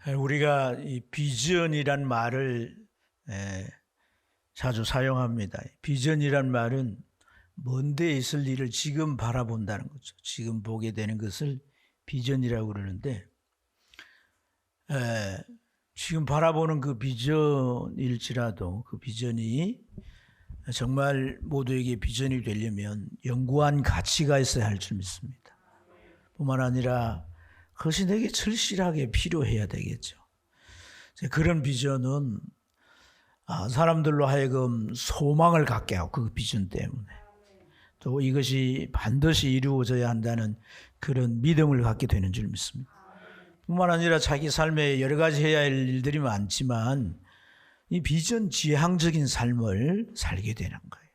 우리가 이 비전이란 말을 자주 사용합니다. 비전이란 말은 먼데 있을 일을 지금 바라본다는 거죠. 지금 보게 되는 것을 비전이라고 그러는데, 지금 바라보는 그 비전일지라도 그 비전이 정말 모두에게 비전이 되려면 영구한 가치가 있어야 할 줄 믿습니다. 뿐만 아니라 그것이 내게 절실하게 필요해야 되겠죠. 그런 비전은 사람들로 하여금 소망을 갖게 하고, 그 비전 때문에 또 이것이 반드시 이루어져야 한다는 그런 믿음을 갖게 되는 줄 믿습니다. 뿐만 아니라 자기 삶에 여러 가지 해야 할 일들이 많지만 이 비전 지향적인 삶을 살게 되는 거예요.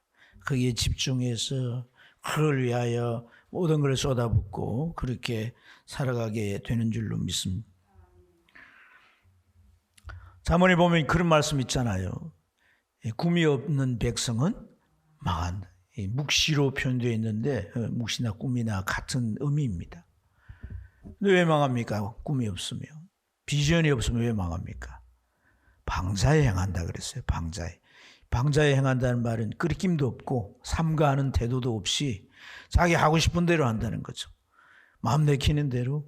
거기에 집중해서 그걸 위하여 모든 걸 쏟아붓고 그렇게 살아가게 되는 줄로 믿습니다. 잠언에 보면 그런 말씀 있잖아요. 꿈이 없는 백성은 망한다. 묵시로 표현되어 있는데 묵시나 꿈이나 같은 의미입니다. 근데 왜 망합니까? 꿈이 없으면, 비전이 없으면 왜 망합니까? 방자에 행한다 그랬어요. 방자에 행한다는 말은 끄리낌도 없고 삼가하는 태도도 없이 자기 하고 싶은 대로 한다는 거죠. 마음 내키는 대로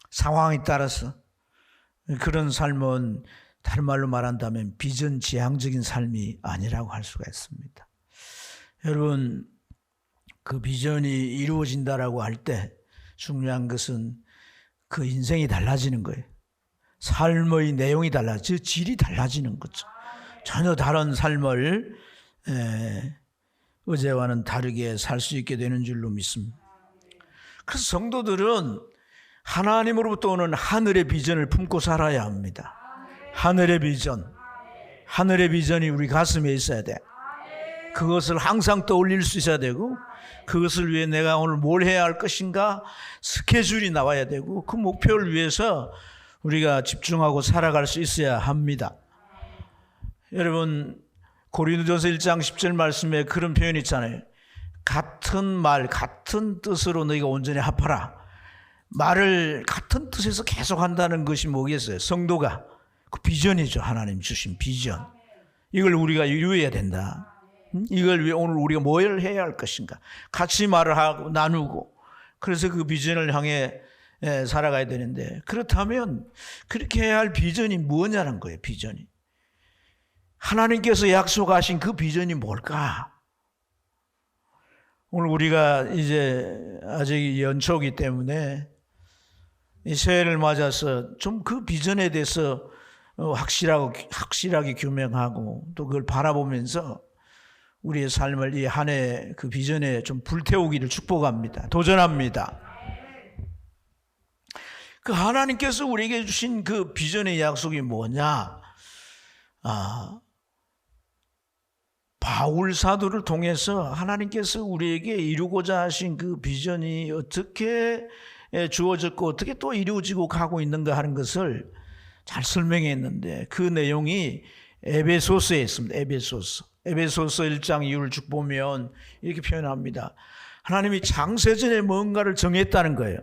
상황에 따라서. 그런 삶은 다른 말로 말한다면 비전 지향적인 삶이 아니라고 할 수가 있습니다. 여러분, 그 비전이 이루어진다라고 할 때 중요한 것은 그 인생이 달라지는 거예요. 삶의 내용이 달라져, 질이 달라지는 거죠. 전혀 다른 삶을 어제와는 다르게 살 수 있게 되는 줄로 믿습니다. 그래서 성도들은 하나님으로부터 오는 하늘의 비전을 품고 살아야 합니다. 하늘의 비전이 우리 가슴에 있어야 돼. 그것을 항상 떠올릴 수 있어야 되고, 그것을 위해 내가 오늘 뭘 해야 할 것인가 스케줄이 나와야 되고, 그 목표를 위해서 우리가 집중하고 살아갈 수 있어야 합니다. 여러분, 고린도전서 1장 10절 말씀에 그런 표현이 있잖아요. 같은 말, 같은 뜻으로 너희가 온전히 합하라. 말을 같은 뜻에서 계속 한다는 것이 뭐겠어요? 성도가 그 비전이죠. 하나님 주신 비전. 이걸 우리가 이루어야 된다. 이걸 위해 오늘 우리가 뭘 해야 할 것인가? 같이 말을 하고 나누고, 그래서 그 비전을 향해 살아가야 되는데, 그렇다면 그렇게 해야 할 비전이 뭐냐는 거예요. 비전이. 하나님께서 약속하신 그 비전이 뭘까? 오늘 우리가 이제 아직 연초이기 때문에 이 새해를 맞아서 좀 그 비전에 대해서 확실하게 규명하고 또 그걸 바라보면서 우리의 삶을 이 한 해 그 비전에 좀 불태우기를 축복합니다. 도전합니다. 그 하나님께서 우리에게 주신 그 비전의 약속이 뭐냐? 바울 사도를 통해서 하나님께서 우리에게 이루고자 하신 그 비전이 어떻게 주어졌고 어떻게 또 이루어지고 가고 있는가 하는 것을 잘 설명했는데, 그 내용이 에베소서에 있습니다. 에베소서 1장 이유를 쭉 보면 이렇게 표현합니다. 하나님이 창세전에 뭔가를 정했다는 거예요.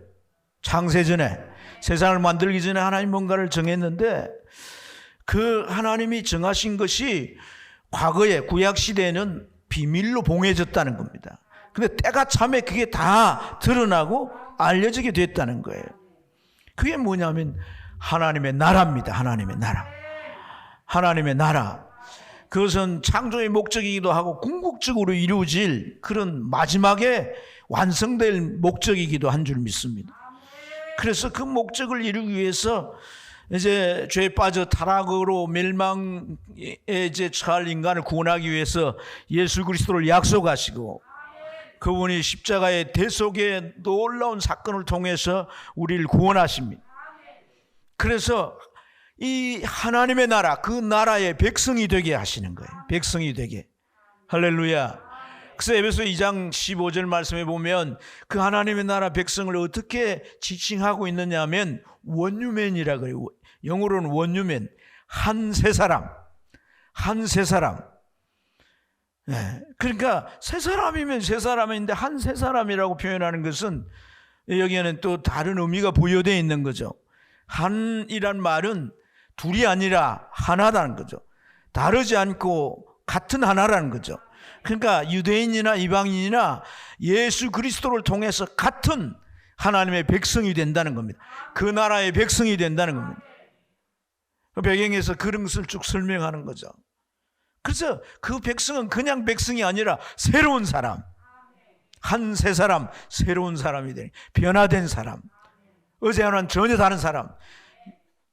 창세전에, 세상을 만들기 전에 하나님 뭔가를 정했는데, 그 하나님이 정하신 것이 과거에 구약시대에는 비밀로 봉해졌다는 겁니다. 근데 때가 참에 그게 다 드러나고 알려지게 됐다는 거예요. 그게 뭐냐면 하나님의 나라입니다. 하나님의 나라. 그것은 창조의 목적이기도 하고 궁극적으로 이루어질 그런 마지막에 완성될 목적이기도 한 줄 믿습니다. 그래서 그 목적을 이루기 위해서 이제 죄에 빠져 타락으로 멸망에 이제 처할 인간을 구원하기 위해서 예수 그리스도를 약속하시고, 그분이 십자가의 대속의 놀라운 사건을 통해서 우리를 구원하십니다. 그래서 이 하나님의 나라, 그 나라의 백성이 되게 하시는 거예요. 백성이 되게. 할렐루야. 그래서 에베소 2장 15절 말씀에 보면 그 하나님의 나라 백성을 어떻게 지칭하고 있느냐 하면 원유맨이라 그래요. 영어로는 원유맨, 한 세 사람. 그러니까 세 사람이면 세 사람인데 한 세 사람이라고 표현하는 것은 여기에는 또 다른 의미가 부여되어 있는 거죠. 한이란 말은 둘이 아니라 하나라는 거죠. 다르지 않고 같은 하나라는 거죠. 그러니까 유대인이나 이방인이나 예수 그리스도를 통해서 같은 하나님의 백성이 된다는 겁니다. 그 나라의 백성이 된다는 겁니다. 그 배경에서 그런 것을 쭉 설명하는 거죠. 그래서 그 백성은 그냥 백성이 아니라 새로운 사람, 한 새 사람, 새로운 사람이 되는, 변화된 사람, 어제와는 전혀 다른 사람,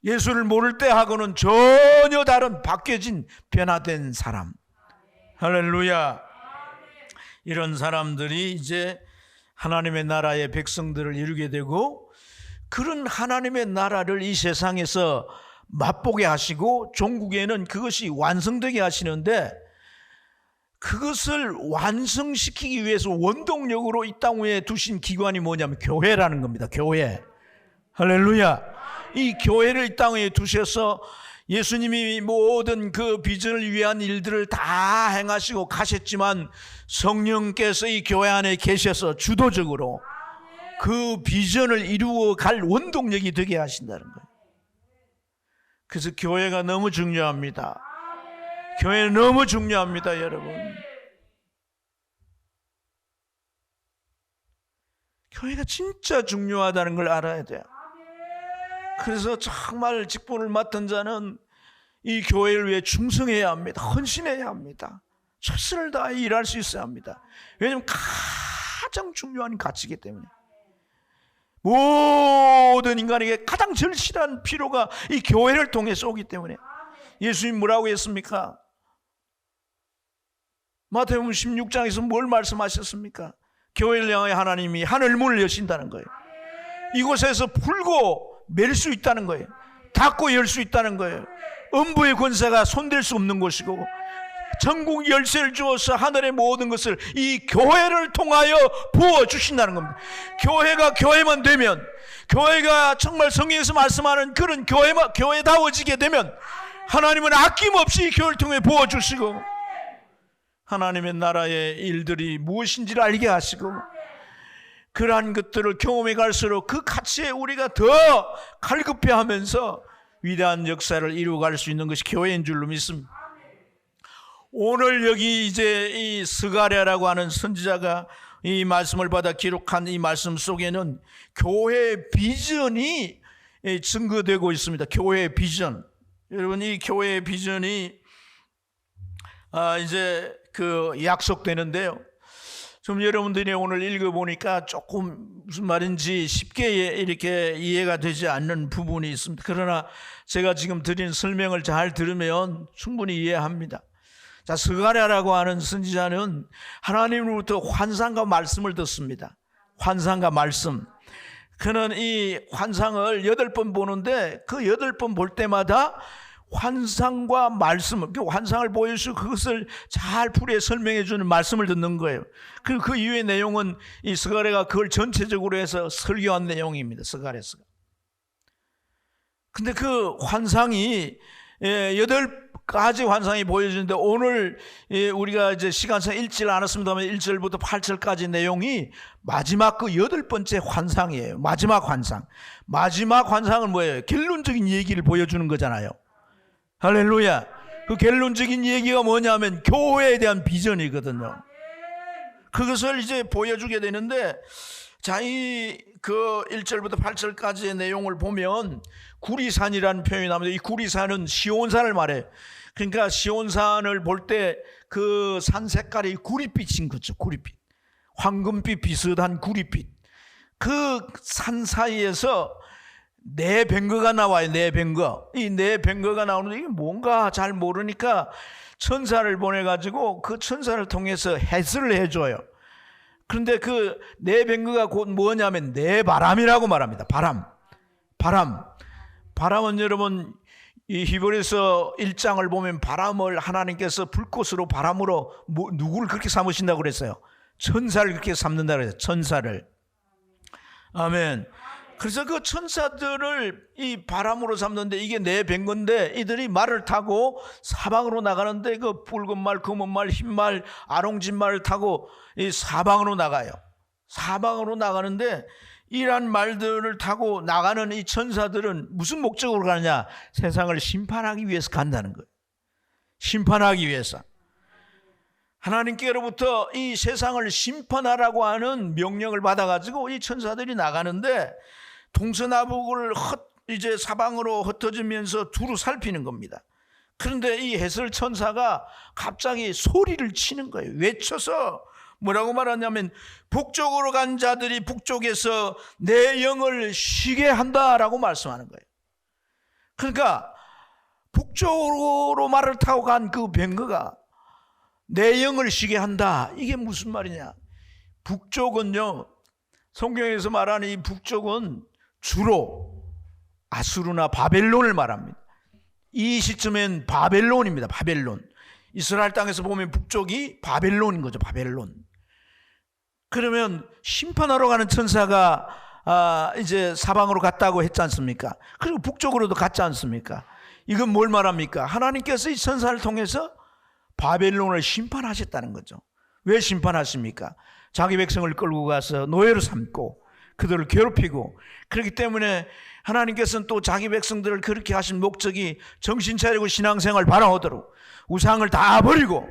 예수를 모를 때 하고는 전혀 다른 바뀌어진 변화된 사람. 할렐루야. 이런 사람들이 이제 하나님의 나라의 백성들을 이루게 되고, 그런 하나님의 나라를 이 세상에서 맛보게 하시고 종국에는 그것이 완성되게 하시는데, 그것을 완성시키기 위해서 원동력으로 이 땅 위에 두신 기관이 뭐냐면 교회라는 겁니다. 교회. 할렐루야. 이 교회를 이 땅 위에 두셔서 예수님이 모든 그 비전을 위한 일들을 다 행하시고 가셨지만, 성령께서 이 교회 안에 계셔서 주도적으로 그 비전을 이루어 갈 원동력이 되게 하신다는 거예요. 그래서 교회가 너무 중요합니다. 교회는 너무 중요합니다, 여러분. 교회가 진짜 중요하다는 걸 알아야 돼요. 그래서 정말 직분을 맡은 자는 이 교회를 위해 충성해야 합니다. 헌신해야 합니다. 최선을 다해 일할 수 있어야 합니다. 왜냐하면 가장 중요한 가치이기 때문에. 모든 인간에게 가장 절실한 필요가 이 교회를 통해서 오기 때문에. 예수님 뭐라고 했습니까? 마태복음 16장에서 뭘 말씀하셨습니까? 교회를 향하여 하나님이 하늘문을 여신다는 거예요. 이곳에서 풀고 맬 수 있다는 거예요. 닫고 열 수 있다는 거예요. 음부의 권세가 손댈 수 없는 곳이고, 전국 열쇠를 주어서 하늘의 모든 것을 이 교회를 통하여 부어주신다는 겁니다. 교회가 교회만 되면, 교회가 정말 성경에서 말씀하는 그런 교회다워지게 되면, 하나님은 아낌없이 교회를 통해 부어주시고, 하나님의 나라의 일들이 무엇인지를 알게 하시고, 그러한 것들을 경험해 갈수록 그 가치에 우리가 더 갈급해 하면서 위대한 역사를 이루어갈 수 있는 것이 교회인 줄로 믿습니다. 오늘 여기 이제 이 스가랴라고 하는 선지자가 이 말씀을 받아 기록한 이 말씀 속에는 교회의 비전이 증거되고 있습니다. 교회의 비전. 여러분, 이 교회의 비전이 이제 그 약속되는데요. 좀 여러분들이 오늘 읽어보니까 조금 무슨 말인지 쉽게 이렇게 이해가 되지 않는 부분이 있습니다. 그러나 제가 지금 드린 설명을 잘 들으면 충분히 이해합니다. 자, 스가랴라고 하는 선지자는 하나님으로부터 환상과 말씀을 듣습니다. 환상과 말씀. 그는 이 환상을 8번 보는데 그 8번 볼 때마다 환상과 말씀, 그 환상을 보여주고 그것을 잘 풀이해 설명해 주는 말씀을 듣는 거예요. 그리고 그 이후의 내용은 이 스가랴가 그걸 전체적으로 해서 설교한 내용입니다. 스가랴서. 근데 그 환상이 8가지 환상이 보여지는데, 오늘 우리가 이제 시간상 읽지 않았습니다만 1절부터 8절까지 내용이 마지막 그 8번째 환상이에요. 마지막 환상. 마지막 환상은 뭐예요? 결론적인 얘기를 보여주는 거잖아요. 할렐루야. 그 결론적인 얘기가 뭐냐면 교회에 대한 비전이거든요. 그것을 이제 보여주게 되는데, 자, 그 1절부터 8절까지의 내용을 보면 구리산이라는 표현이 나옵니다. 이 구리산은 시온산을 말해요. 그러니까 시온산을 볼 때 그 산 색깔이 구릿빛인 거죠. 구릿빛. 황금빛 비슷한 구릿빛. 그 산 사이에서 네 뱅거가 나와요. 네 뱅거. 이 네 뱅거가 나오는데 이게 뭔가 잘 모르니까 천사를 보내가지고 그 천사를 통해서 해설을 해줘요. 그런데 그 네 뱅거가 곧 뭐냐면 네 바람이라고 말합니다. 바람은 여러분 이 히브리서 1장을 보면 바람을 하나님께서 불꽃으로 바람으로 누구를 그렇게 삼으신다고 그랬어요? 천사를 그렇게 삼는다고 그랬어요. 천사를. 아멘. 그래서 그 천사들을 이 바람으로 삼는데 이게 네 뱅거인데, 이들이 말을 타고 사방으로 나가는데 그 붉은 말, 검은 말, 흰 말, 아롱진 말을 타고 이 사방으로 나가요. 사방으로 나가는데 이란 말들을 타고 나가는 이 천사들은 무슨 목적으로 가느냐? 세상을 심판하기 위해서 간다는 거예요. 심판하기 위해서. 하나님께로부터 이 세상을 심판하라고 하는 명령을 받아가지고 이 천사들이 나가는데 동서남북을 이제 사방으로 흩어지면서 두루 살피는 겁니다. 그런데 이 해설 천사가 갑자기 소리를 치는 거예요. 외쳐서 뭐라고 말하냐면 북쪽으로 간 자들이 북쪽에서 내 영을 쉬게 한다라고 말씀하는 거예요. 그러니까 북쪽으로 말을 타고 간 그 병거가 내 영을 쉬게 한다. 이게 무슨 말이냐? 북쪽은요, 성경에서 말하는 이 북쪽은 주로 아수르나 바벨론을 말합니다. 이 시점엔 바벨론입니다. 바벨론. 이스라엘 땅에서 보면 북쪽이 바벨론인 거죠. 바벨론. 그러면 심판하러 가는 천사가 이제 사방으로 갔다고 했지 않습니까? 그리고 북쪽으로도 갔지 않습니까? 이건 뭘 말합니까? 하나님께서 이 천사를 통해서 바벨론을 심판하셨다는 거죠. 왜 심판하십니까? 자기 백성을 끌고 가서 노예로 삼고 그들을 괴롭히고, 그렇기 때문에 하나님께서는 또 자기 백성들을 그렇게 하신 목적이 정신 차리고 신앙생활 바라오도록 우상을 다 버리고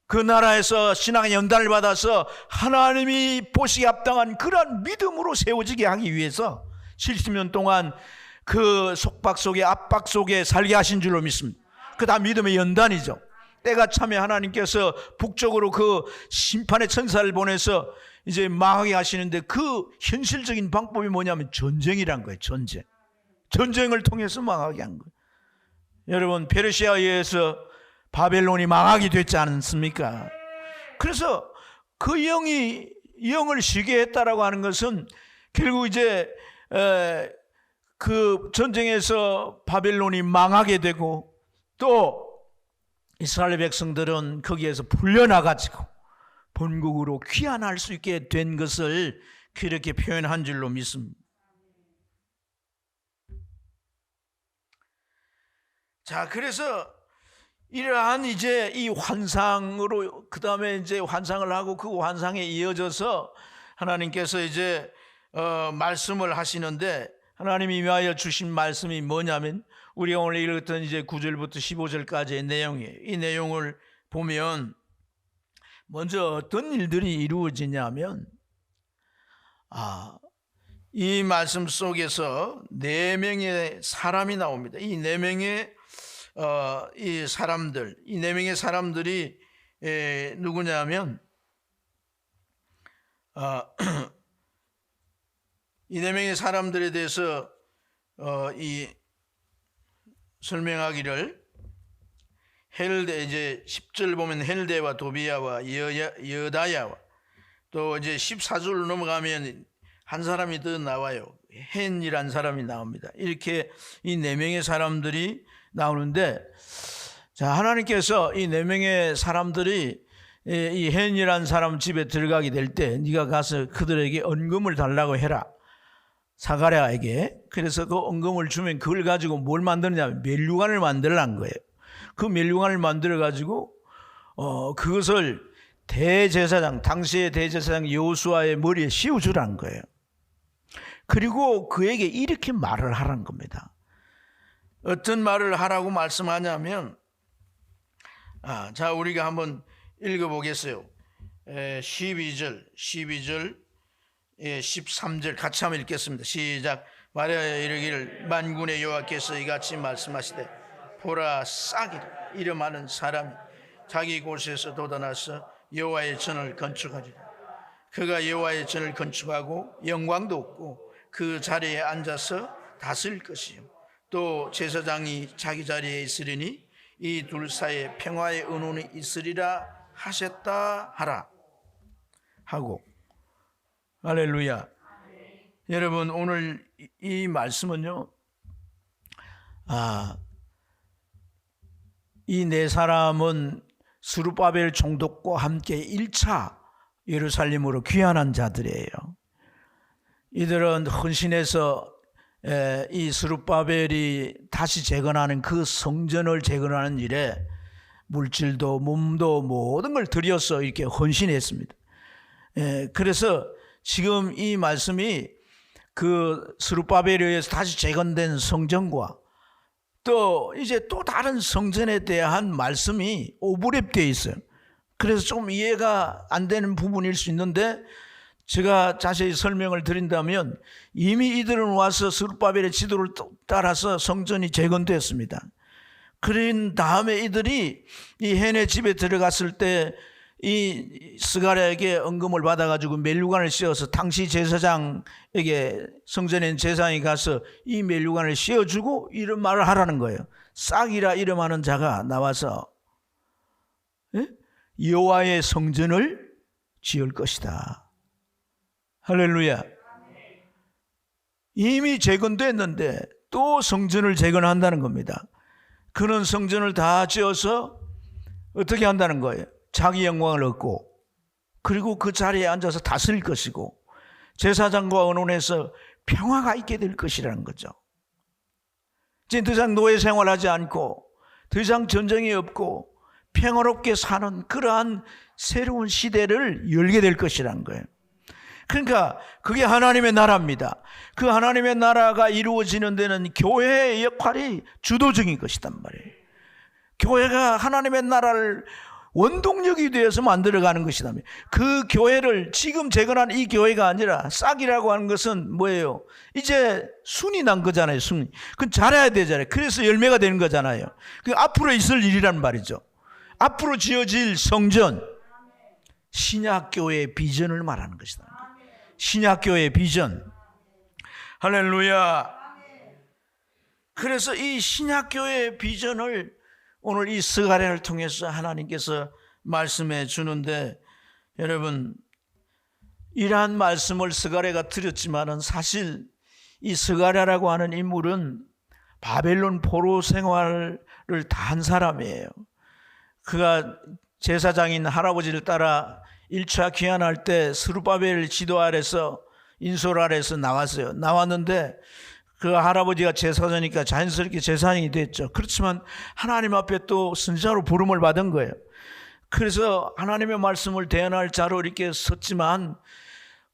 그 나라에서 신앙의 연단을 받아서 하나님이 보시기에 합당한 그러한 믿음으로 세워지게 하기 위해서 70년 동안 그 속박 속에 압박 속에 살게 하신 줄로 믿습니다. 그 다 믿음의 연단이죠. 때가 차면 하나님께서 북쪽으로 그 심판의 천사를 보내서 이제 망하게 하시는데 그 현실적인 방법이 뭐냐면 전쟁이란 거예요. 전쟁을 통해서 망하게 한 거예요. 여러분, 페르시아에 의해서 바벨론이 망하게 됐지 않습니까? 그래서 그 영을 쉬게 했다라고 하는 것은 결국 이제 그 전쟁에서 바벨론이 망하게 되고 또 이스라엘 백성들은 거기에서 풀려나가지고 본국으로 귀환할 수 있게 된 것을 그렇게 표현한 줄로 믿습니다. 자, 그래서 이러한 이제 이 환상으로 그 다음에 이제 환상을 하고 그 환상에 이어져서 하나님께서 이제 말씀을 하시는데, 하나님이 위하여 주신 말씀이 뭐냐면 우리가 오늘 읽었던 이제 9절부터 15절까지의 내용이에요. 이 내용을 보면 먼저 어떤 일들이 이루어지냐면 이 말씀 속에서 4명의 사람이 나옵니다. 이 4명의 이 사람들, 이 4명의 사람들이 누구냐면 이 4명의 사람들에 대해서 이 설명하기를 헬데, 이제 10절 보면 헬데와 도비야와 여다야와, 또 이제 14절 넘어가면 한 사람이 더 나와요. 헨이란 사람이 나옵니다. 이렇게 이 4명의 사람들이 나오는데, 자, 하나님께서 이 4명의 사람들이 이 헨이란 사람 집에 들어가게 될 때 네가 가서 그들에게 언금을 달라고 해라, 사가랴에게. 그래서 그 언금을 주면 그걸 가지고 뭘 만드느냐면 멸류관을 만들라는 거예요. 그 멸류관을 만들어 가지고 그것을 대제사장, 당시의 대제사장 여호수아의 머리에 씌워주라는 거예요. 그리고 그에게 이렇게 말을 하라는 겁니다. 어떤 말을 하라고 말씀하냐면, 자, 우리가 한번 읽어보겠어요. 12절 13절 같이 한번 읽겠습니다. 시작. 말하여 이르기를 만군의 여호와께서 이같이 말씀하시되 보라, 싹이라 이름 많은 사람이 자기 곳에서 돋아나서 여호와의 전을 건축하리라. 그가 여호와의 전을 건축하고 영광도 없고 그 자리에 앉아서 다스릴 것이요, 또 제사장이 자기 자리에 있으리니 이 둘 사이에 평화의 은원이 있으리라 하셨다 하라 하고. 할렐루야. 여러분, 오늘 이 말씀은요, 이 4사람은 스룹바벨 총독과 함께 1차 예루살렘으로 귀환한 자들이에요. 이들은 헌신해서 이 스룹바벨이 다시 재건하는 그 성전을 재건하는 일에 물질도 몸도 모든 걸 들여서 이렇게 헌신했습니다. 그래서 지금 이 말씀이 그 스룹바벨에 의해서 다시 재건된 성전과 또 이제 또 다른 성전에 대한 말씀이 오버랩되어 있어요. 그래서 좀 이해가 안 되는 부분일 수 있는데 제가 자세히 설명을 드린다면 이미 이들은 와서 스룹바벨의 지도를 따라서 성전이 재건됐습니다. 그런 다음에 이들이 이 헨의 집에 들어갔을 때 이 스가랴에게 언금을 받아가지고 멜류관을 씌워서 당시 제사장에게 성전에 있는 제사장이 가서 이 멜류관을 씌워주고 이런 말을 하라는 거예요. 싹이라 이름하는 자가 나와서 여호와의 성전을 지을 것이다. 할렐루야. 이미 재건됐는데 또 성전을 재건한다는 겁니다. 그는 성전을 다 지어서 어떻게 한다는 거예요? 자기 영광을 얻고 그리고 그 자리에 앉아서 다스릴 것이고 제사장과 의논해서 평화가 있게 될 것이라는 거죠. 이제 더 이상 노예 생활하지 않고 더 이상 전쟁이 없고 평화롭게 사는 그러한 새로운 시대를 열게 될 것이라는 거예요. 그러니까 그게 하나님의 나라입니다. 그 하나님의 나라가 이루어지는 데는 교회의 역할이 주도적인 것이단 말이에요. 교회가 하나님의 나라를 원동력이 되어서 만들어가는 것이다. 그 교회를 지금 재건한 이 교회가 아니라 싹이라고 하는 것은 뭐예요? 이제 순이 난 거잖아요. 순이. 그건 자라야 되잖아요. 그래서 열매가 되는 거잖아요. 그 앞으로 있을 일이란 말이죠. 앞으로 지어질 성전, 신약교회의 비전을 말하는 것이다. 신약교회의 비전. 할렐루야. 그래서 이 신약교회의 비전을 오늘 이 스가랴를 통해서 하나님께서 말씀해 주는데, 여러분 이러한 말씀을 스가랴가 드렸지만은 사실 이 스가랴라고 하는 인물은 바벨론 포로 생활을 다 한 사람이에요. 그가 제사장인 할아버지를 따라 1차 귀환할 때 스룹바벨 지도 아래서 인솔 아래서 나왔어요. 나왔는데 그 할아버지가 제사장이니까 자연스럽게 제사장이 됐죠. 그렇지만 하나님 앞에 또 선지자로 부름을 받은 거예요. 그래서 하나님의 말씀을 대언할 자로 이렇게 섰지만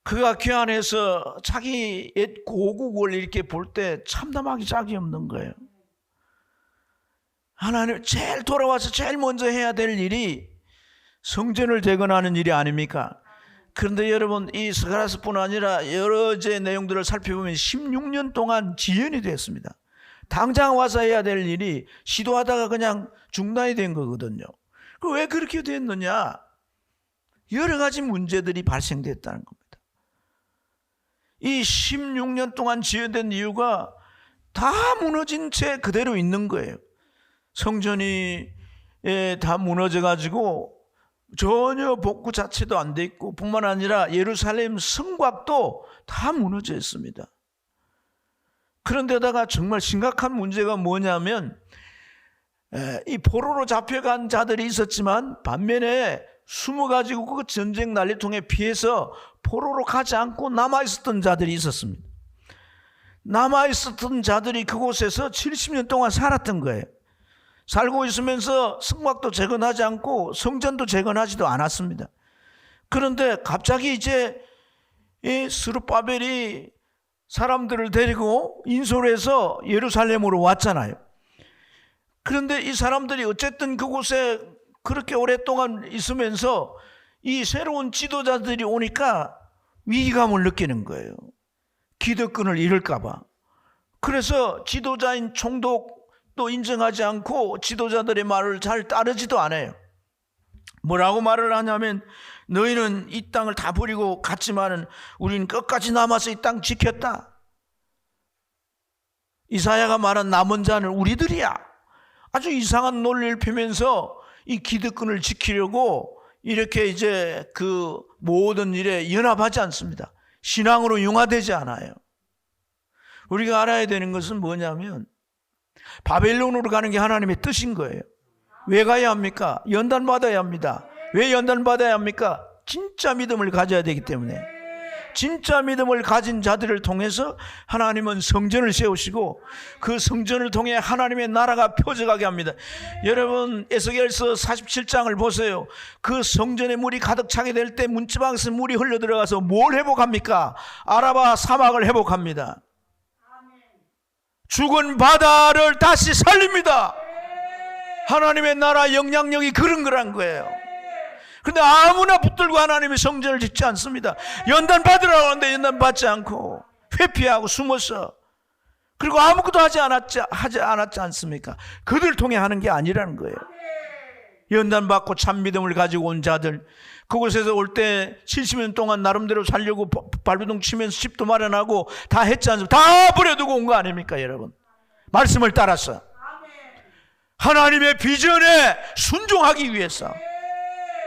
그가 귀환해서 자기 옛 고국을 이렇게 볼 때 참담하기 짝이 없는 거예요. 하나님 제일 돌아와서 제일 먼저 해야 될 일이 성전을 재건하는 일이 아닙니까? 그런데 여러분 이 스가랴뿐 아니라 여러 내용들을 살펴보면 16년 동안 지연이 됐습니다. 당장 와서 해야 될 일이 시도하다가 그냥 중단이 된 거거든요. 왜 그렇게 됐느냐? 여러 가지 문제들이 발생됐다는 겁니다. 이 16년 동안 지연된 이유가 다 무너진 채 그대로 있는 거예요. 성전이 다 무너져가지고 전혀 복구 자체도 안 돼 있고 뿐만 아니라 예루살렘 성곽도 다 무너져 있습니다. 그런데다가 정말 심각한 문제가 뭐냐면 이 포로로 잡혀간 자들이 있었지만 반면에 숨어가지고 그 전쟁 난리통에 피해서 포로로 가지 않고 남아있었던 자들이 있었습니다. 남아있었던 자들이 그곳에서 70년 동안 살았던 거예요. 살고 있으면서 성곽도 재건하지 않고 성전도 재건하지도 않았습니다. 그런데 갑자기 이제 이 스룹바벨이 사람들을 데리고 인솔해서 예루살렘으로 왔잖아요. 그런데 이 사람들이 어쨌든 그곳에 그렇게 오랫동안 있으면서 이 새로운 지도자들이 오니까 위기감을 느끼는 거예요. 기득권을 잃을까 봐. 그래서 지도자인 총독 또 인정하지 않고 지도자들의 말을 잘 따르지도 않아요. 뭐라고 말을 하냐면 너희는 이 땅을 다 버리고 갔지만은 우리는 끝까지 남아서 이 땅 지켰다. 이사야가 말한 남은 자는 우리들이야. 아주 이상한 논리를 펴면서 이 기득권을 지키려고 이렇게 이제 그 모든 일에 연합하지 않습니다. 신앙으로 융화되지 않아요. 우리가 알아야 되는 것은 뭐냐면 바벨론으로 가는 게 하나님의 뜻인 거예요. 왜 가야 합니까? 연단받아야 합니다. 왜 연단받아야 합니까? 진짜 믿음을 가져야 되기 때문에. 진짜 믿음을 가진 자들을 통해서 하나님은 성전을 세우시고 그 성전을 통해 하나님의 나라가 표적하게 합니다. 여러분 에스겔서 47장을 보세요. 그 성전에 물이 가득 차게 될 때 문지방에서 물이 흘러들어가서 뭘 회복합니까? 아라바 사막을 회복합니다. 죽은 바다를 다시 살립니다. 하나님의 나라 영향력이 그런 거란 거예요. 그런데 아무나 붙들고 하나님의 성전을 짓지 않습니다. 연단 받으라고 하는데 연단 받지 않고 회피하고 숨어서, 그리고 아무것도 하지 않았지 않습니까? 그들 통해 하는 게 아니라는 거예요. 연단 받고 참 믿음을 가지고 온 자들, 그곳에서 올 때 70년 동안 나름대로 살려고 발버둥 치면서 집도 마련하고 다 했지 않습니까? 다 버려두고 온 거 아닙니까, 여러분? 말씀을 따라서 하나님의 비전에 순종하기 위해서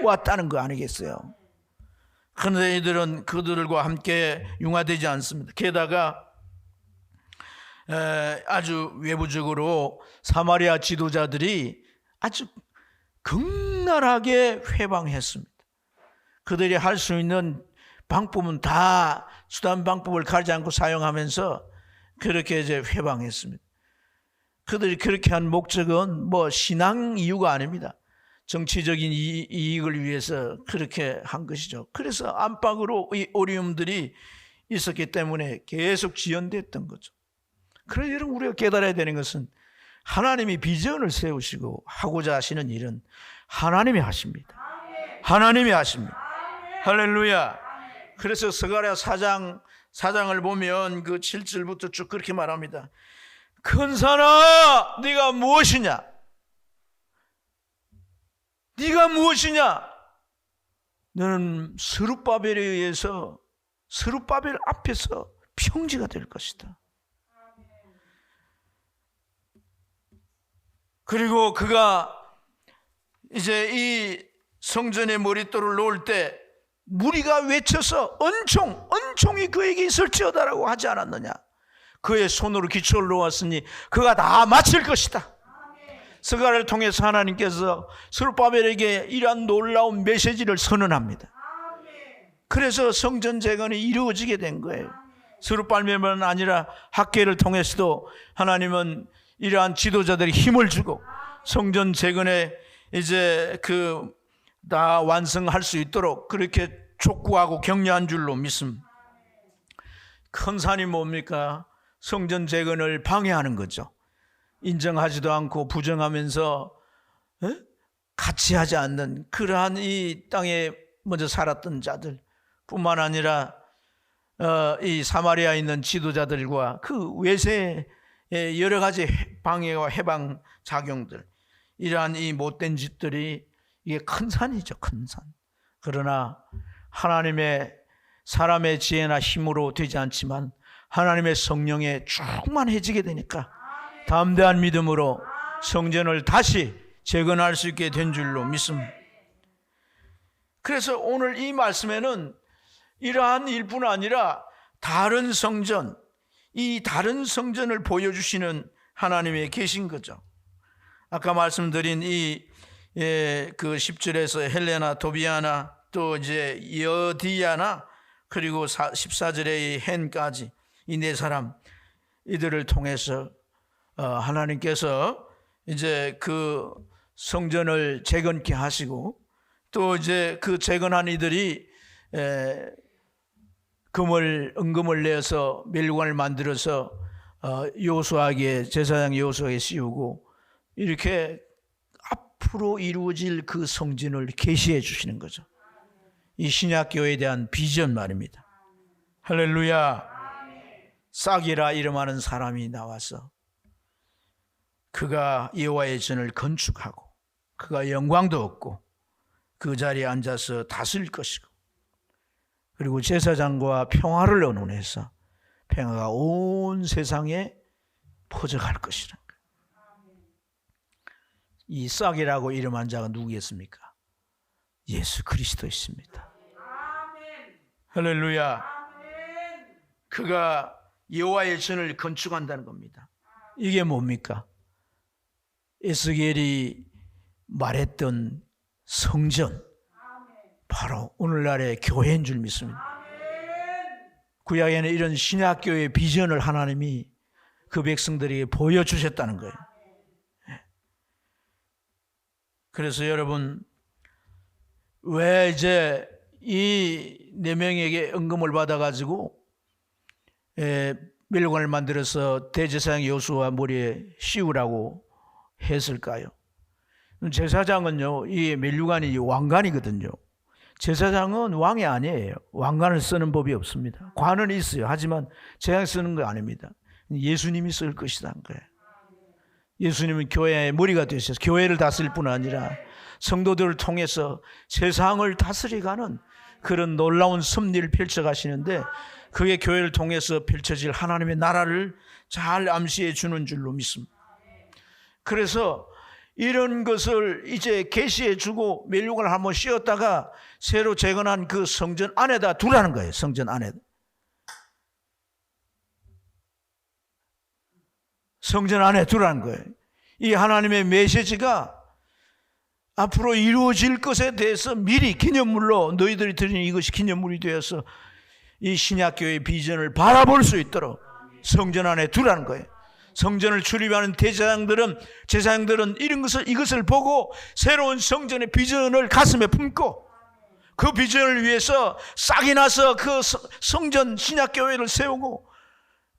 왔다는 거 아니겠어요? 그런데 이들은 그들과 함께 융화되지 않습니다. 게다가 아주 외부적으로 사마리아 지도자들이 아주 극렬하게 회방했습니다. 그들이 할 수 있는 방법은 다 수단 방법을 가리지 않고 사용하면서 그렇게 이제 회방했습니다. 그들이 그렇게 한 목적은 뭐 신앙 이유가 아닙니다. 정치적인 이익을 위해서 그렇게 한 것이죠. 그래서 안팎으로 이 어려움들이 있었기 때문에 계속 지연됐던 거죠. 그래서 여러분 우리가 깨달아야 되는 것은 하나님이 비전을 세우시고 하고자 하시는 일은 하나님이 하십니다. 하나님이 하십니다. 할렐루야. 그래서 스가랴 4장을 보면 그 7절부터 쭉 그렇게 말합니다. 큰 산아 네가 무엇이냐? 네가 무엇이냐? 너는 스룹바벨에 의해서 스룹바벨 앞에서 평지가 될 것이다. 그리고 그가 이제 이 성전의 머릿돌을 놓을 때 무리가 외쳐서 은총이 그에게 있을지어다라고 하지 않았느냐? 그의 손으로 기초를 놓았으니 그가 다 마칠 것이다. 스가랴를 통해서 하나님께서 스룹바벨에게 이러한 놀라운 메시지를 선언합니다. 그래서 성전 재건이 이루어지게 된 거예요. 스룹바벨만 아니라 학계를 통해서도 하나님은 이러한 지도자들이 힘을 주고 성전 재건에 이제 다 완성할 수 있도록 그렇게 촉구하고 격려한 줄로 믿습니다. 큰 산이 뭡니까? 성전 재건을 방해하는 거죠. 인정하지도 않고 부정하면서 같이 하지 않는 그러한 이 땅에 먼저 살았던 자들 뿐만 아니라 이 사마리아에 있는 지도자들과 그 외세의 여러 가지 방해와 해방 작용들, 이러한 이 못된 짓들이 이게 큰 산이죠, 큰 산. 그러나 하나님의 사람의 지혜나 힘으로 되지 않지만 하나님의 성령에 충만해지게 되니까 담대한 믿음으로 성전을 다시 재건할 수 있게 된 줄로 믿습니다. 그래서 오늘 이 말씀에는 이러한 일뿐 아니라 다른 성전, 이 다른 성전을 보여주시는 하나님이 계신 거죠. 아까 말씀드린 그 10절에서 헬레나, 도비아나, 또 이제 여디아나, 그리고 14절의 헨까지 이 네 사람, 이들을 통해서 하나님께서 이제 그 성전을 재건케 하시고, 또 이제 그 재건한 이들이 은금을 내어서 멸관을 만들어서 여호수아에게, 제사장 여호수아에게 씌우고, 이렇게 앞으로 이루어질 그 성전을 계시해 주시는 거죠. 이 신약교회에 대한 비전 말입니다. 할렐루야. 싹이라 이름하는 사람이 나와서 그가 여호와의 전을 건축하고 그가 영광도 얻고 그 자리에 앉아서 다스릴 것이고, 그리고 제사장과 평화를 언론해서 평화가 온 세상에 퍼져갈 것이라는 거예요. 이 싹이라고 이름한 자가 누구겠습니까? 예수 그리스도였습니다. 할렐루야. 그가 여호와의 전을 건축한다는 겁니다. 이게 뭡니까? 에스겔이 말했던 성전, 바로 오늘날의 교회인 줄 믿습니다. 구약에는 이런 신약교회의 비전을 하나님이 그 백성들에게 보여주셨다는 거예요. 그래서 여러분, 왜 이제 이 네 명에게 은금을 받아가지고 멸관을 만들어서 대제사장 여호수아 머리에 씌우라고 했을까요? 제사장은요, 이 멸관이 왕관이거든요. 제사장은 왕이 아니에요. 왕관을 쓰는 법이 없습니다. 관은 있어요. 하지만 제사장 쓰는 거 아닙니다. 예수님이 쓸 것이라는 거예요. 예수님은 교회의 머리가 되셔서 교회를 다스릴 뿐 아니라 성도들을 통해서 세상을 다스려가는 그런 놀라운 섭리를 펼쳐가시는데, 그게 교회를 통해서 펼쳐질 하나님의 나라를 잘 암시해 주는 줄로 믿습니다. 그래서 이런 것을 이제 계시해 주고 멸류관을 한번 씌웠다가 새로 재건한 그 성전 안에다 두라는 거예요. 성전 안에. 성전 안에 두라는 거예요. 이 하나님의 메시지가 앞으로 이루어질 것에 대해서 미리 기념물로, 너희들이 드리는 이것이 기념물이 되어서 이 신약교회의 비전을 바라볼 수 있도록 성전 안에 두라는 거예요. 성전을 출입하는 제사장들은 이것을 보고 새로운 성전의 비전을 가슴에 품고 그 비전을 위해서 싹이 나서 그 성전 신약교회를 세우고,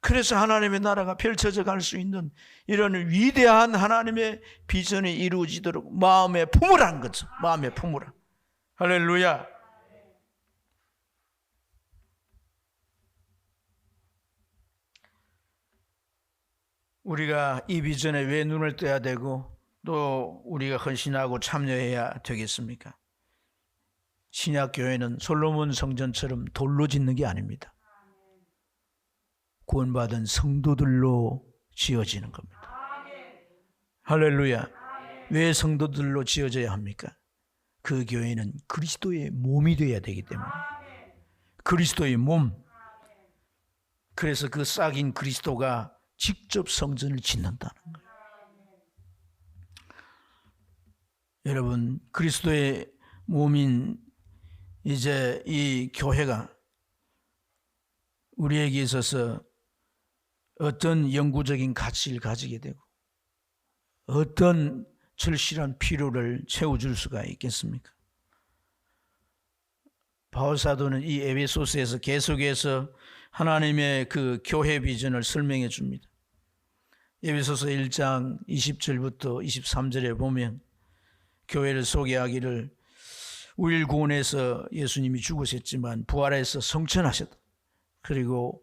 그래서 하나님의 나라가 펼쳐져 갈 수 있는 이런 위대한 하나님의 비전이 이루어지도록 마음에 품으라는 거죠. 마음에 품으라. 할렐루야. 우리가 이 비전에 왜 눈을 떠야 되고 또 우리가 헌신하고 참여해야 되겠습니까? 신약교회는 솔로몬 성전처럼 돌로 짓는 게 아닙니다. 구원받은 성도들로 지어지는 겁니다. 할렐루야. 왜 성도들로 지어져야 합니까? 그 교회는 그리스도의 몸이 되어야 되기 때문에. 그리스도의 몸. 그래서 그 싹인 그리스도가 직접 성전을 짓는다는 거예요. 여러분, 그리스도의 몸인 이제 이 교회가 우리에게 있어서 어떤 영구적인 가치를 가지게 되고 어떤 절실한 필요를 채워줄 수가 있겠습니까? 바울 사도는 이 에베소서에서 계속해서 하나님의 그 교회 비전을 설명해 줍니다. 에베소서 1장 20절부터 23절에 보면 교회를 소개하기를, 우리를 구원해서 예수님이 죽으셨지만 부활해서 성천하셨다. 그리고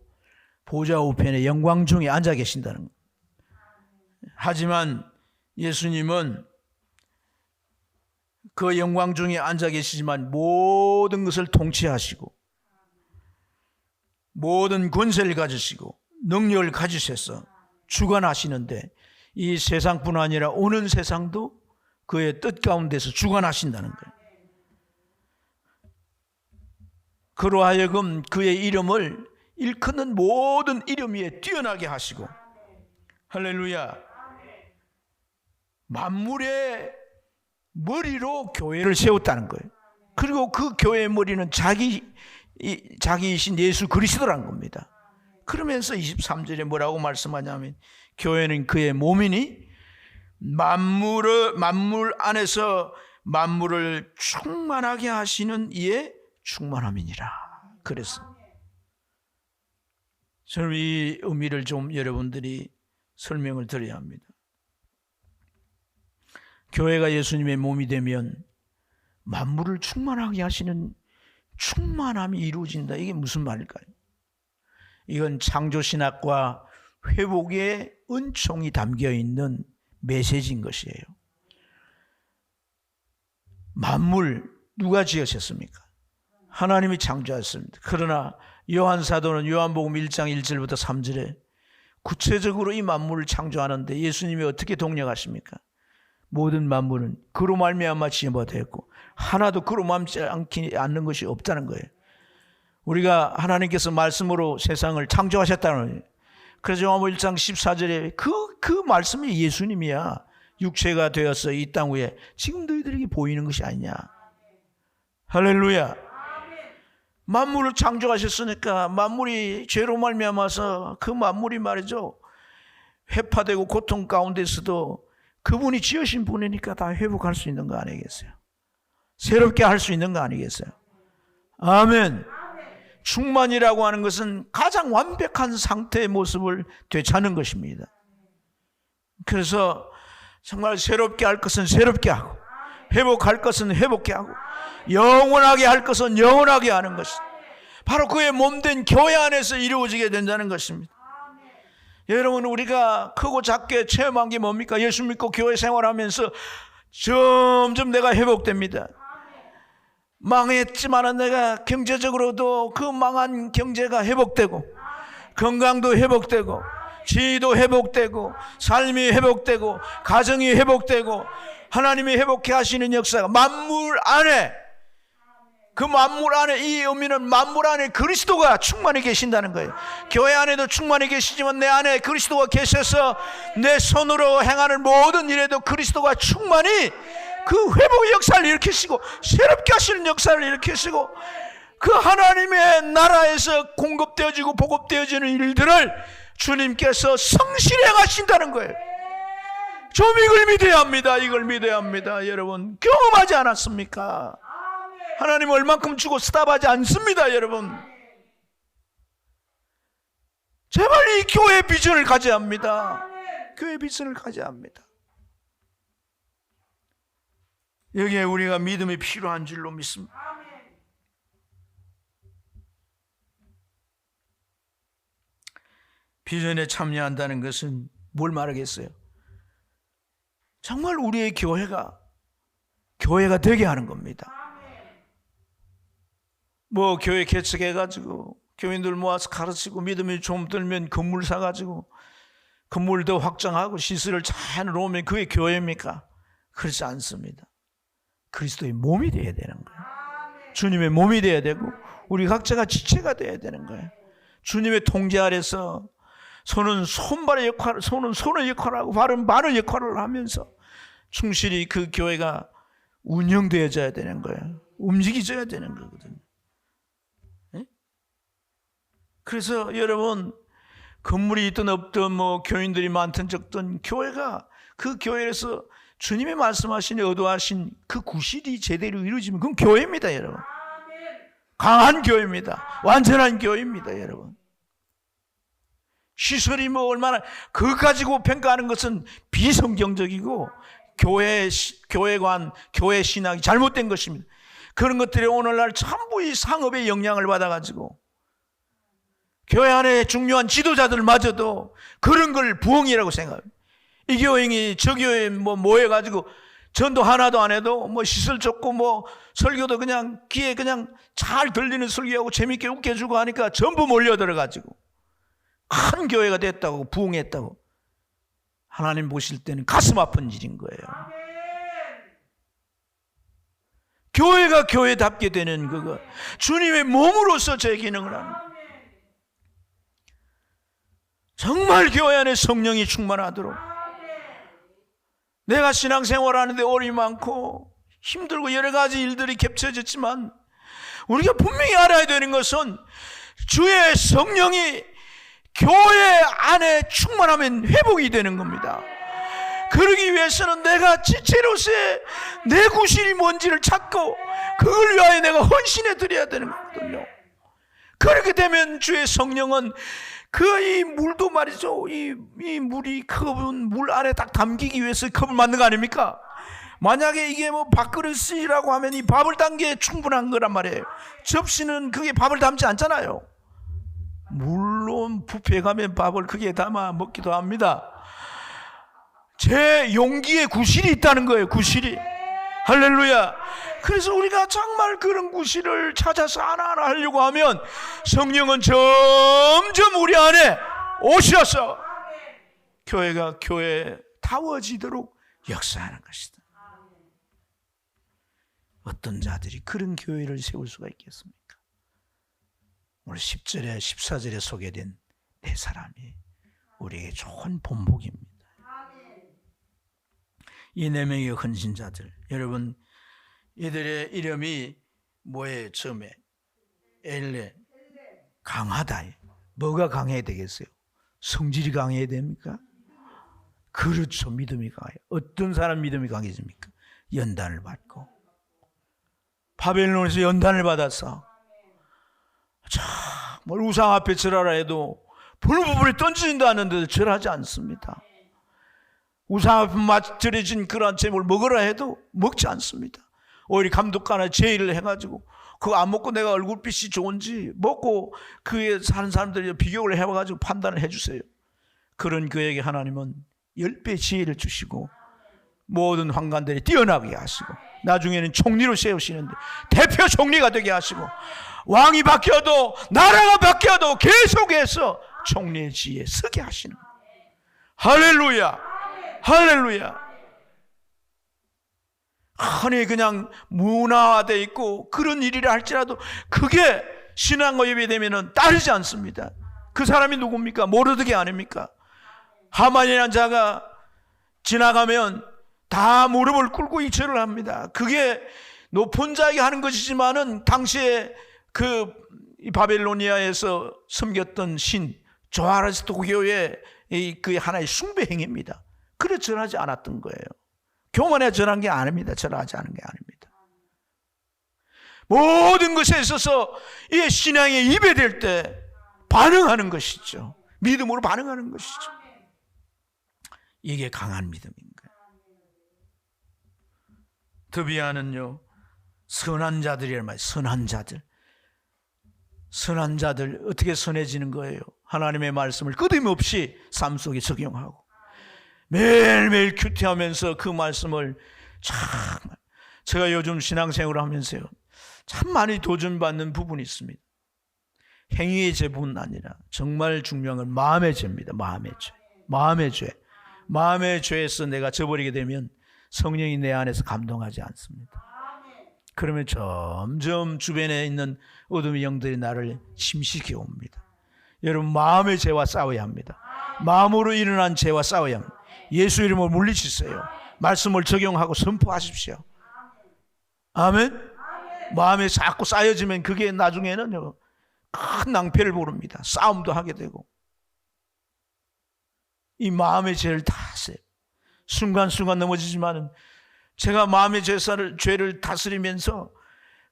보좌 우편에 영광 중에 앉아 계신다는 것. 하지만 예수님은 그 영광 중에 앉아 계시지만 모든 것을 통치하시고 모든 권세를 가지시고 능력을 가지셔서 주관하시는데, 이 세상뿐 아니라 오는 세상도 그의 뜻 가운데서 주관하신다는 거예요. 그로 하여금 그의 이름을 일컫는 모든 이름 위에 뛰어나게 하시고, 할렐루야, 만물의 머리로 교회를 세웠다는 거예요. 그리고 그 교회의 머리는 자기이신 예수 그리스도라는 겁니다. 그러면서 23절에 뭐라고 말씀하냐면, 교회는 그의 몸이니 만물 안에서 만물을 충만하게 하시는 이의 충만함이니라. 그래서 저는 이 의미를 좀 여러분들이 설명을 드려야 합니다. 교회가 예수님의 몸이 되면 만물을 충만하게 하시는 충만함이 이루어진다. 이게 무슨 말일까요? 이건 창조신학과 회복의 은총이 담겨있는 메시지인 것이에요. 만물 누가 지으셨습니까? 하나님이 창조하셨습니다. 그러나 요한사도는 요한복음 1장 1절부터 3절에 구체적으로 이 만물을 창조하는데 예수님이 어떻게 동력하십니까? 모든 만물은 그로 말미암아 지음받았고 하나도 그로 맘지 않는 것이 없다는 거예요. 우리가 하나님께서 말씀으로 세상을 창조하셨다는 거예요. 그래서 요한복음 1장 14절에 그 말씀이 예수님이야. 육체가 되어서 이 땅 위에 지금 너희들에게 보이는 것이 아니냐. 할렐루야. 만물을 창조하셨으니까 만물이 죄로 말미암아서 그 만물이 말이죠, 회파되고 고통 가운데서도 그분이 지으신 분이니까 다 회복할 수 있는 거 아니겠어요? 새롭게 할 수 있는 거 아니겠어요? 아멘. 충만이라고 하는 것은 가장 완벽한 상태의 모습을 되찾는 것입니다. 그래서 정말 새롭게 할 것은 새롭게 하고, 회복할 것은 회복게 하고, 영원하게 할 것은 영원하게 하는 것이 바로 그의 몸된 교회 안에서 이루어지게 된다는 것입니다. 여러분, 우리가 크고 작게 체험한 게 뭡니까? 예수 믿고 교회 생활하면서 점점 내가 회복됩니다. 망했지만 내가 경제적으로도 그 망한 경제가 회복되고, 건강도 회복되고, 지위도 회복되고, 삶이 회복되고, 가정이 회복되고, 하나님이 회복해 하시는 역사가 만물 안에, 그 만물 안에, 이 의미는 만물 안에 그리스도가 충만히 계신다는 거예요. 교회 안에도 충만히 계시지만 내 안에 그리스도가 계셔서 내 손으로 행하는 모든 일에도 그리스도가 충만히 그 회복의 역사를 일으키시고 새롭게 하시는 역사를 일으키시고 그 하나님의 나라에서 공급되어지고 보급되어지는 일들을 주님께서 성실히 행하신다는 거예요. 좀 이걸 믿어야 합니다. 이걸 믿어야 합니다. 여러분, 경험하지 않았습니까? 하나님 얼만큼 주고 스탑하지 않습니다. 여러분, 제발 이 교회 비전을 가져야 합니다. 교회 비전을 가져야 합니다. 여기에 우리가 믿음이 필요한 줄로 믿습니다. 비전에 참여한다는 것은 뭘 말하겠어요? 정말 우리의 교회가 되게 하는 겁니다. 뭐 교회 개척해가지고 교인들 모아서 가르치고 믿음이 좀 들면 건물 사가지고 건물 더 확장하고 시설을 잘 놓으면 그게 교회입니까? 그렇지 않습니다. 그리스도의 몸이 되어야 되는 거예요. 주님의 몸이 되어야 되고 우리 각자가 지체가 되어야 되는 거예요. 주님의 통제 아래서 손은 손발의 역할을, 손은 손의 역할을 하고 발은 발의 역할을 하면서 충실히 그 교회가 운영되어져야 되는 거예요. 움직여져야 되는 거거든요. 네? 그래서 여러분, 건물이 있든 없든 뭐 교인들이 많든 적든 교회가, 그 교회에서 주님이 말씀하신 의도하신 그 구실이 제대로 이루어지면 그건 교회입니다. 여러분, 강한 교회입니다. 완전한 교회입니다. 여러분, 시설이 뭐 얼마나 그거 가지고 평가하는 것은 비성경적이고 교회관, 교회 신학이 잘못된 것입니다. 그런 것들이 오늘날 전부 이 상업의 영향을 받아가지고 교회 안에 중요한 지도자들마저도 그런 걸 부흥이라고 생각합니다. 이 교인이 저 교회 뭐 모여가지고 전도 하나도 안 해도 뭐 시설 좋고 뭐 설교도 그냥 귀에 그냥 잘 들리는 설교하고 재밌게 웃겨주고 하니까 전부 몰려들어가지고 큰 교회가 됐다고, 부흥했다고. 하나님 보실 때는 가슴 아픈 일인 거예요. 교회가 교회답게 되는 그거, 주님의 몸으로서 제 기능을 하는 거예요. 정말 교회 안에 성령이 충만하도록. 내가 신앙생활하는데 어려움이 많고 힘들고 여러 가지 일들이 겹쳐졌지만 우리가 분명히 알아야 되는 것은 주의 성령이 교회 안에 충만하면 회복이 되는 겁니다. 그러기 위해서는 내가 지체로서의 내 구실이 뭔지를 찾고 그걸 위하여 내가 헌신해 드려야 되는 거거든요. 그렇게 되면 주의 성령은 그 이 물도 말이죠, 이 물이 컵은 물 안에 딱 담기기 위해서 컵을 만든 거 아닙니까? 만약에 이게 뭐 밥그릇이라고 하면 이 밥을 담기에 충분한 거란 말이에요. 접시는 그게 밥을 담지 않잖아요. 물론 뷔페에 가면 밥을 크게 담아 먹기도 합니다. 제 용기에 구실이 있다는 거예요. 구실이. 할렐루야. 그래서 우리가 정말 그런 구실을 찾아서 하나하나 하려고 하면 성령은 점점 우리 안에 오셔서 교회가 교회다워지도록 역사하는 것이다. 어떤 자들이 그런 교회를 세울 수가 있겠습니까? 오늘 10절에 14절에 소개된 네 사람이 우리에게 좋은 본보기입니다. 이 네 명의 헌신자들, 여러분, 이들의 이름이 뭐예요? 처음에 엘레. 강하다. 뭐가 강해야 되겠어요? 성질이 강해야 됩니까? 그렇죠. 믿음이 강해요. 어떤 사람 믿음이 강해집니까? 연단을 받고. 바벨론에서 연단을 받았어. 정말 우상 앞에 절하라 해도 불부분에 던진다 하는데도 절하지 않습니다. 우상 앞에 맞들여진 그러한 제목을 먹으라 해도 먹지 않습니다. 오히려 감독관에 제의를 해가지고 그거 안 먹고 내가 얼굴빛이 좋은지 먹고 그에 사는 사람들이 비교를 해와가지고 판단을 해주세요. 그런 그에게 하나님은 10배 지혜를 주시고 모든 황관들이 뛰어나게 하시고 나중에는 총리로 세우시는데 대표 총리가 되게 하시고 왕이 바뀌어도 나라가 바뀌어도 계속해서 총리의 지혜에 서게 하시는 거예요. 할렐루야, 할렐루야. 흔히 그냥 문화화되어 있고 그런 일이라 할지라도 그게 신앙과 예배되면 따르지 않습니다. 그 사람이 누굽니까? 모르드게 아닙니까? 하만이라는 자가 지나가면 다 무릎을 꿇고 이 절을 합니다. 그게 높은 자에게 하는 것이지만은 당시에 그 바벨로니아에서 섬겼던 신 조아리스토교의 그 하나의 숭배 행위입니다. 그래 절하지 않았던 거예요. 교만에 절한 게 아닙니다. 절하지 않은 게 아닙니다. 모든 것에 있어서 이 신앙에 입에될 때 반응하는 것이죠. 믿음으로 반응하는 것이죠. 이게 강한 믿음인 거예요. 드비아는요, 선한 자들이란 말이에요. 선한 자들. 선한 자들 어떻게 선해지는 거예요? 하나님의 말씀을 끊임없이 삶 속에 적용하고 매일매일 큐티하면서 그 말씀을 정말 제가 요즘 신앙생활을 하면서요 참 많이 도전받는 부분이 있습니다. 행위의 죄뿐 아니라 정말 중요한 건 마음의 죄입니다. 마음의 죄. 마음의 죄. 마음의 죄에서 내가 져버리게 되면 성령이 내 안에서 감동하지 않습니다. 그러면 점점 주변에 있는 어둠의 영들이 나를 침식해 옵니다. 여러분 마음의 죄와 싸워야 합니다. 마음으로 일어난 죄와 싸워야 합니다. 예수 이름으로 물리치세요. 말씀을 적용하고 선포하십시오. 아멘. 마음에 자꾸 쌓여지면 그게 나중에는 큰 낭패를 보릅니다. 싸움도 하게 되고. 이 마음의 죄를 다스려. 순간순간 넘어지지만은 제가 마음의 죄를 다스리면서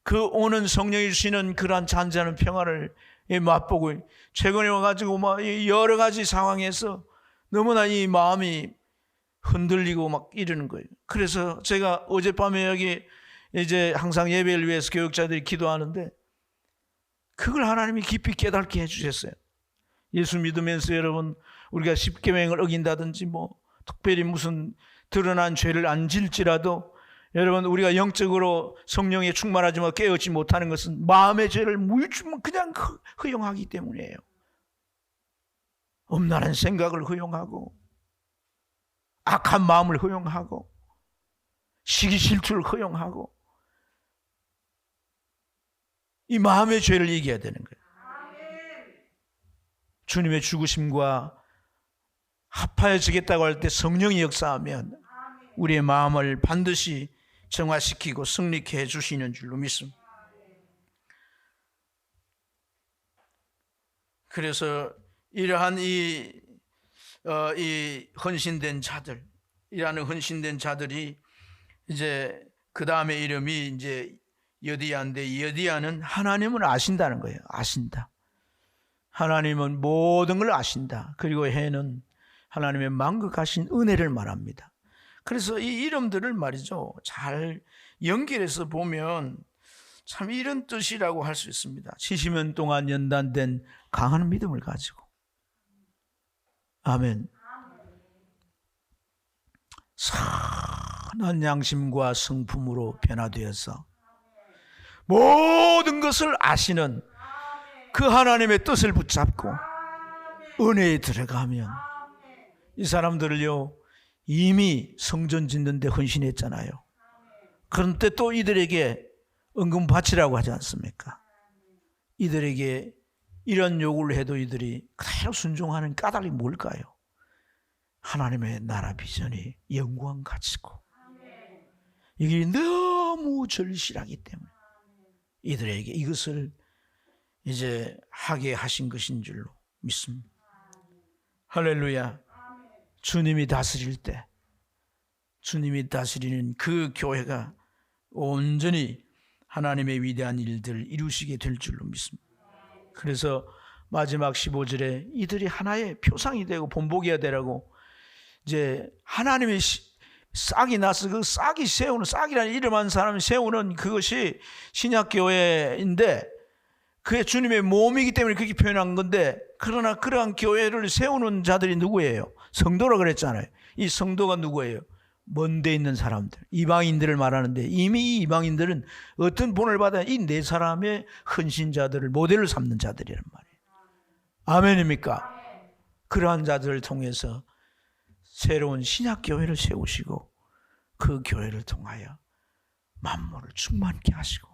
그 오는 성령이 주시는 그러한 잔잔한 평화를 맛보고 최근에 와가지고 막 여러 가지 상황에서 너무나 이 마음이 흔들리고 막 이러는 거예요. 그래서 제가 어젯밤에 여기 이제 항상 예배를 위해서 교육자들이 기도하는데 그걸 하나님이 깊이 깨닫게 해주셨어요. 예수 믿으면서 여러분 우리가 십계명을 어긴다든지 뭐 특별히 무슨 드러난 죄를 안 질지라도 여러분 우리가 영적으로 성령에 충만하지 못 깨어지 못하는 것은 마음의 죄를 그냥 허용하기 때문이에요. 엄란한 생각을 허용하고 악한 마음을 허용하고 시기 질투를 허용하고 이 마음의 죄를 이겨야 되는 거예요. 주님의 죽으심과 합하여지겠다고 할 때 성령이 역사하면 우리의 마음을 반드시 정화시키고 승리케 해주시는 줄로 믿습니다. 그래서 이러한 이 헌신된 자들, 이라는 헌신된 자들이 이제 그 다음에 이름이 이제 여디야인데 여디야는 하나님을 아신다는 거예요. 아신다. 하나님은 모든 걸 아신다. 그리고 해는 하나님의 만극하신 은혜를 말합니다. 그래서 이 이름들을 말이죠. 잘 연결해서 보면 참 이런 뜻이라고 할 수 있습니다. 70년 동안 연단된 강한 믿음을 가지고. 아멘. 선한 양심과 성품으로 변화되어서 모든 것을 아시는 그 하나님의 뜻을 붙잡고 은혜에 들어가면 이 사람들을요 이미 성전 짓는 데 헌신했잖아요. 그런데 또 이들에게 은금 바치라고 하지 않습니까? 이들에게 이런 요구를 해도 이들이 그대로 순종하는 까닭이 뭘까요? 하나님의 나라 비전이 영광 가치고 이게 너무 절실하기 때문에 이들에게 이것을 이제 하게 하신 것인 줄로 믿습니다. 할렐루야. 주님이 다스릴 때, 주님이 다스리는 그 교회가 온전히 하나님의 위대한 일들을 이루시게 될 줄로 믿습니다. 그래서 마지막 15절에 이들이 하나의 표상이 되고 본보기가 되라고, 이제 하나님의 싹이 나서 그 싹이 세우는, 싹이라는 이름한 사람이 세우는 그것이 신약교회인데, 그게 주님의 몸이기 때문에 그렇게 표현한 건데, 그러나 그러한 교회를 세우는 자들이 누구예요? 성도라 그랬잖아요. 이 성도가 누구예요? 먼데 있는 사람들, 이방인들을 말하는데, 이미 이 이방인들은 어떤 본을 받아야 이 네 사람의 헌신자들을 모델로 삼는 자들이란 말이에요. 아멘입니까? 그러한 자들을 통해서 새로운 신약교회를 세우시고 그 교회를 통하여 만물을 충만케 하시고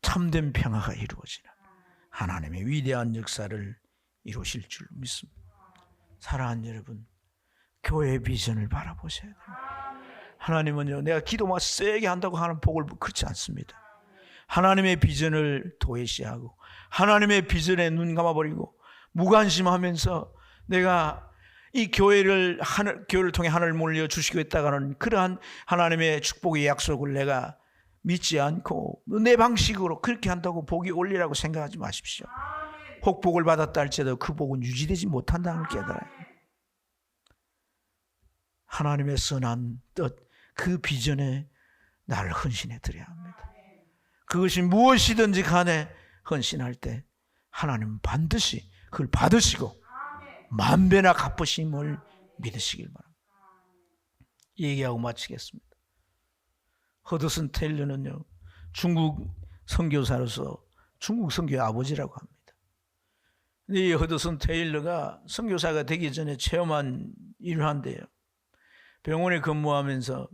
참된 평화가 이루어지는 하나님의 위대한 역사를 이루실 줄 믿습니다. 사랑하는 여러분, 교회의 비전을 바라보셔야 됩니다. 하나님은요, 내가 기도 막 세게 한다고 하는 복을, 그렇지 않습니다. 하나님의 비전을 도외시하고 하나님의 비전에 눈 감아버리고 무관심하면서 내가 이 교회를 통해 하늘을 몰려 주시겠다가는 그러한 하나님의 축복의 약속을 내가 믿지 않고 내 방식으로 그렇게 한다고 복이 올리라고 생각하지 마십시오. 혹 복을 받았다 할지라도 그 복은 유지되지 못한다는 걸 깨달아요. 하나님의 선한 뜻, 그 비전에 나를 헌신해 드려야 합니다. 그것이 무엇이든지 간에 헌신할 때 하나님은 반드시 그걸 받으시고 만배나 갚으심을 믿으시길 바랍니다. 얘기하고 마치겠습니다. 허드슨 테일러는요, 중국 선교사로서 중국 선교의 아버지라고 합니다. 이 허드슨 테일러가 선교사가 되기 전에 체험한 일환데요. 병원에 근무하면서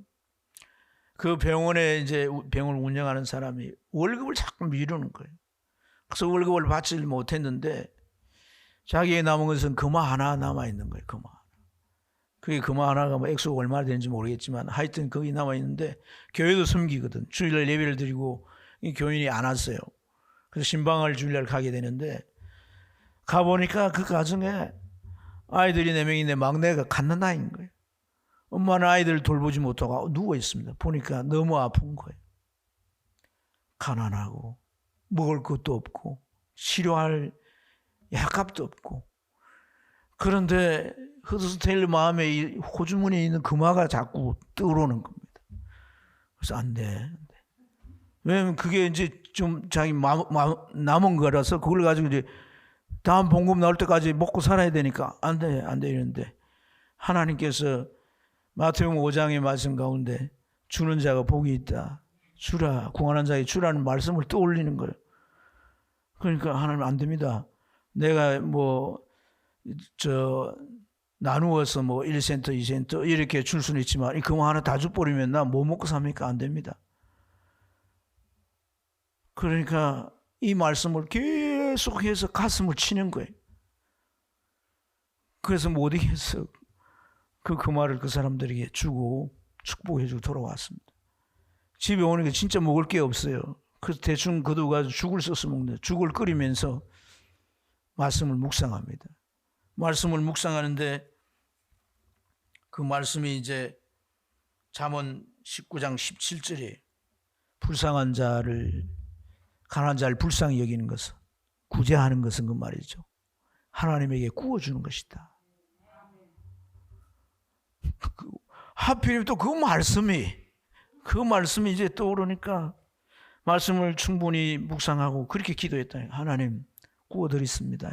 그 병원에 이제 병원을 운영하는 사람이 월급을 자꾸 미루는 거예요. 그래서 월급을 받지 못했는데 자기의 남은 것은 금화 하나 남아 있는 거예요. 금화 하나. 그게 금화 하나가 뭐 액수가 얼마나 되는지 모르겠지만 하여튼 거기 남아 있는데 교회도 섬기거든. 주일날 예배를 드리고 이 교인이 안 왔어요. 그래서 신방을 주일날 가게 되는데 가보니까 그 가정에 아이들이 4명인데 막내가 갓난아이인 거예요. 엄마는 아이들을 돌보지 못하고 누워 있습니다. 보니까 너무 아픈 거예요. 가난하고 먹을 것도 없고 치료할 약값도 없고. 그런데 허드슨 테일러 마음에 이 호주머니에 있는 금화가 자꾸 떠오르는 겁니다. 그래서 안 돼. 왜냐면 그게 이제 좀 자기 남은 거라서 그걸 가지고 이제 다음 봉급 나올 때까지 먹고 살아야 되니까 안 돼 이러는데 하나님께서 마태복음 5장의 말씀 가운데 주는 자가 복이 있다. 주라, 궁하는 자에게 주라는 말씀을 떠올리는 거예요. 그러니까 하나님 안 됩니다. 내가 나누어서 1센트, 2센트 이렇게 줄 수는 있지만 이 금화 하나 다 줘버리면 나 뭐 먹고 삽니까? 안 됩니다. 그러니까 이 말씀을 계속해서 가슴을 치는 거예요. 그래서 못 이겨서 그 금화를 그 사람들에게 주고 축복해주고 돌아왔습니다. 집에 오니까 진짜 먹을 게 없어요. 그래서 대충 거두가지고 죽을 써서 먹는데 죽을 끓이면서 말씀을 묵상합니다. 말씀을 묵상하는데 그 말씀이 이제 잠언 19장 17절에 불쌍한 자를, 가난한 자를 불쌍히 여기는 것은, 구제하는 것은 그 말이죠. 하나님에게 구워주는 것이다. 하필이면 또 그 말씀이 이제 떠오르니까 말씀을 충분히 묵상하고 그렇게 기도했다. 하나님 구워드리습니다.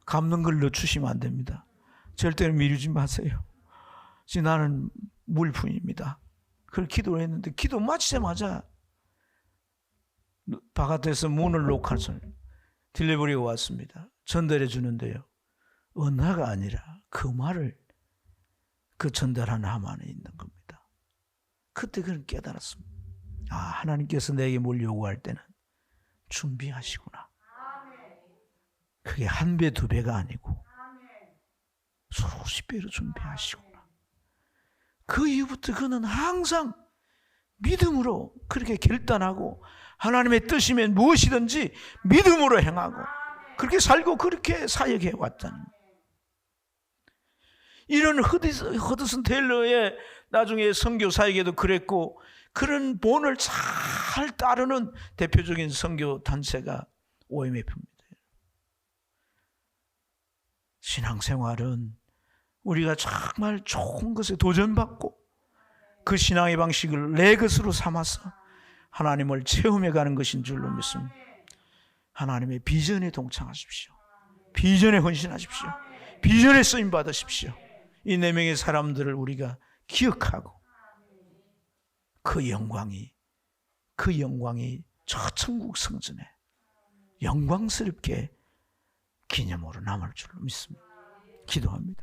갚는 걸 넣어주시면 안 됩니다. 절대로 미루지 마세요. 지금 나는 물품입니다. 그걸 기도를 했는데 기도 마치자마자 바깥에서 문을 녹아서 딜리버리가 왔습니다. 전달해 주는데요. 은하가 아니라 그 말을 그 전달하는 함 안에 있는 겁니다. 그때 그걸 깨달았습니다. 아, 하나님께서 내게 뭘 요구할 때는 준비하시구나. 그게 1배, 2배가 아니고 수십 배로 준비하시구나. 그 이후부터 그는 항상 믿음으로 그렇게 결단하고 하나님의 뜻이면 무엇이든지 믿음으로 행하고 그렇게 살고 그렇게 사역해 왔다는 거예요. 이런 허드슨 테일러의 나중에 선교 사역에도 그랬고 그런 본을 잘 따르는 대표적인 선교 단체가 OMF입니다. 신앙생활은 우리가 정말 좋은 것에 도전받고 그 신앙의 방식을 내 것으로 삼아서 하나님을 체험해가는 것인 줄로 믿습니다. 하나님의 비전에 동참하십시오. 비전에 헌신하십시오. 비전에 쓰임 받으십시오. 이 4명의 사람들을 우리가 기억하고 그 영광이 저 천국 성전에 영광스럽게 기념으로 남을 줄로 믿습니다. 기도합니다.